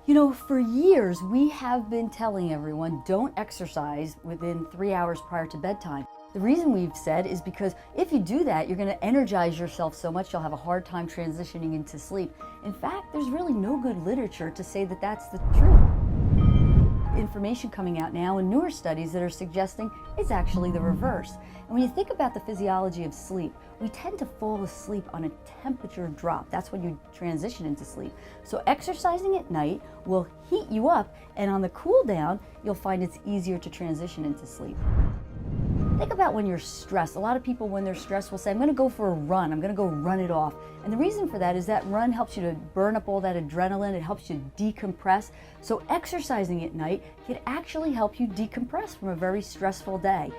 You know, for years we have been telling everyone don't exercise within 3 hours prior to bedtime. The reason we've said is because if you do that, you're going to energize yourself so much you'll have a hard time transitioning into sleep. In fact, there's really no good literature to say that that's the truth. Information coming out now and newer studies that are suggesting it's actually the reverse. And when you think about the physiology of sleep, we tend to fall asleep on a temperature drop. That's when you transition into sleep. So exercising at night will heat you up, and on the cool down, you'll find it's easier to transition into sleep. Think about when you're stressed. A lot of people, when they're stressed, will say, I'm going to go for a run. I'm going to go run it off. And the reason for that is that run helps you to burn up all that adrenaline. It helps you decompress. So exercising at night can actually help you decompress from a very stressful day.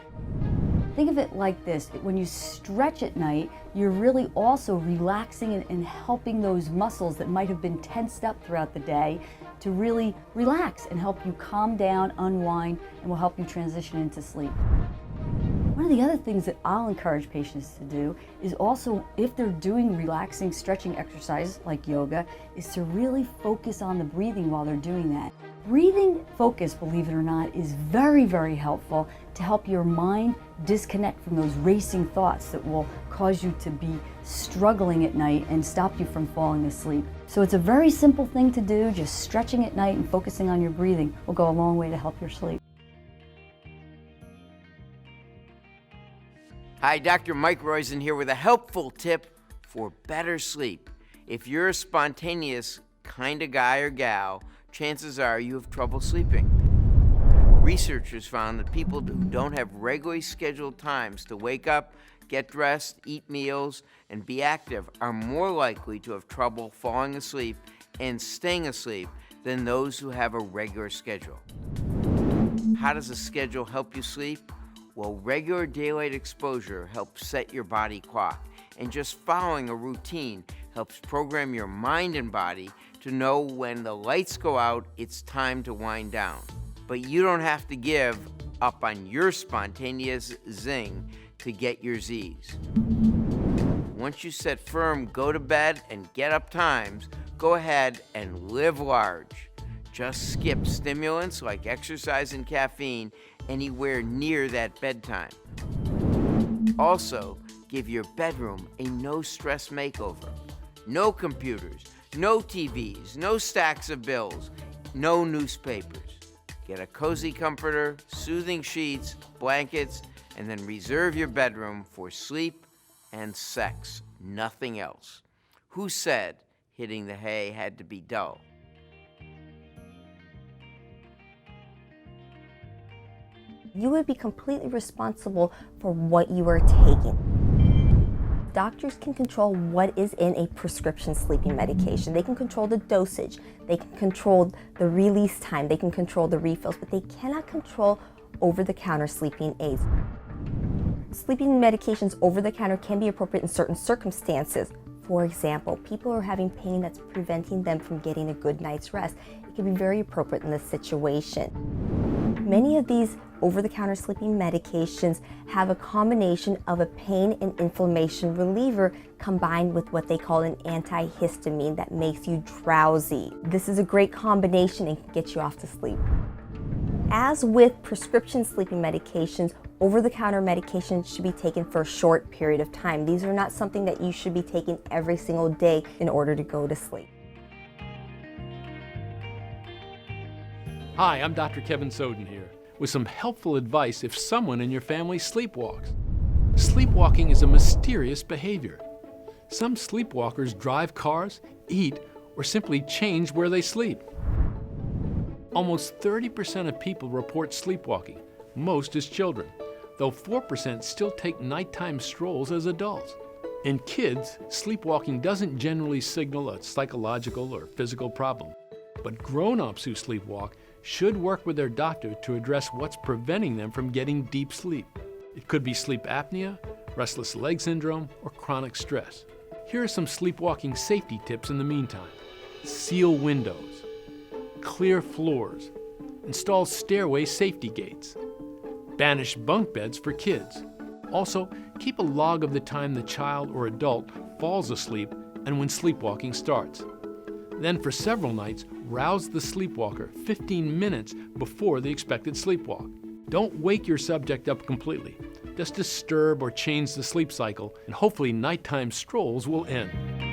Think of it like this. When you stretch at night, you're really also relaxing and helping those muscles that might have been tensed up throughout the day to really relax and help you calm down, unwind, and will help you transition into sleep. One of the other things that I'll encourage patients to do is also, if they're doing relaxing stretching exercises like yoga, is to really focus on the breathing while they're doing that. Breathing focus, believe it or not, is very, very helpful to help your mind disconnect from those racing thoughts that will cause you to be struggling at night and stop you from falling asleep. So it's a very simple thing to do. Just stretching at night and focusing on your breathing will go a long way to help your sleep. Hi, Dr. Mike Roizen here with a helpful tip for better sleep. If you're a spontaneous kind of guy or gal, chances are you have trouble sleeping. Researchers found that people who don't have regularly scheduled times to wake up, get dressed, eat meals, and be active are more likely to have trouble falling asleep and staying asleep than those who have a regular schedule. How does a schedule help you sleep? Well, regular daylight exposure helps set your body clock, and just following a routine helps program your mind and body to know when the lights go out, it's time to wind down. But you don't have to give up on your spontaneous zing to get your Z's. Once you set firm go to bed and get up times, go ahead and live large. Just skip stimulants like exercise and caffeine anywhere near that bedtime. Also, give your bedroom a no-stress makeover. No computers, no TVs, no stacks of bills, no newspapers. Get a cozy comforter, soothing sheets, blankets, and then reserve your bedroom for sleep and sex, nothing else. Who said hitting the hay had to be dull? You would be completely responsible for what you are taking. Doctors can control what is in a prescription sleeping medication. They can control the dosage, they can control the release time, they can control the refills, but they cannot control over-the-counter sleeping aids. Sleeping medications over the counter can be appropriate in certain circumstances. For example, people are having pain that's preventing them from getting a good night's rest. It can be very appropriate in this situation. Many of these over-the-counter sleeping medications have a combination of a pain and inflammation reliever combined with what they call an antihistamine that makes you drowsy. This is a great combination and can get you off to sleep. As with prescription sleeping medications, over-the-counter medications should be taken for a short period of time. These are not something that you should be taking every single day in order to go to sleep. Hi, I'm Dr. Kevin Soden here with some helpful advice if someone in your family sleepwalks. Sleepwalking is a mysterious behavior. Some sleepwalkers drive cars, eat, or simply change where they sleep. Almost 30% of people report sleepwalking, most as children, though 4% still take nighttime strolls as adults. In kids, sleepwalking doesn't generally signal a psychological or physical problem, but grown-ups who sleepwalk should work with their doctor to address what's preventing them from getting deep sleep. It could be sleep apnea, restless leg syndrome, or chronic stress. Here are some sleepwalking safety tips in the meantime. Seal windows, clear floors, install stairway safety gates, banish bunk beds for kids. Also, keep a log of the time the child or adult falls asleep and when sleepwalking starts. Then for several nights, rouse the sleepwalker 15 minutes before the expected sleepwalk. Don't wake your subject up completely. Just disturb or change the sleep cycle, and hopefully nighttime strolls will end.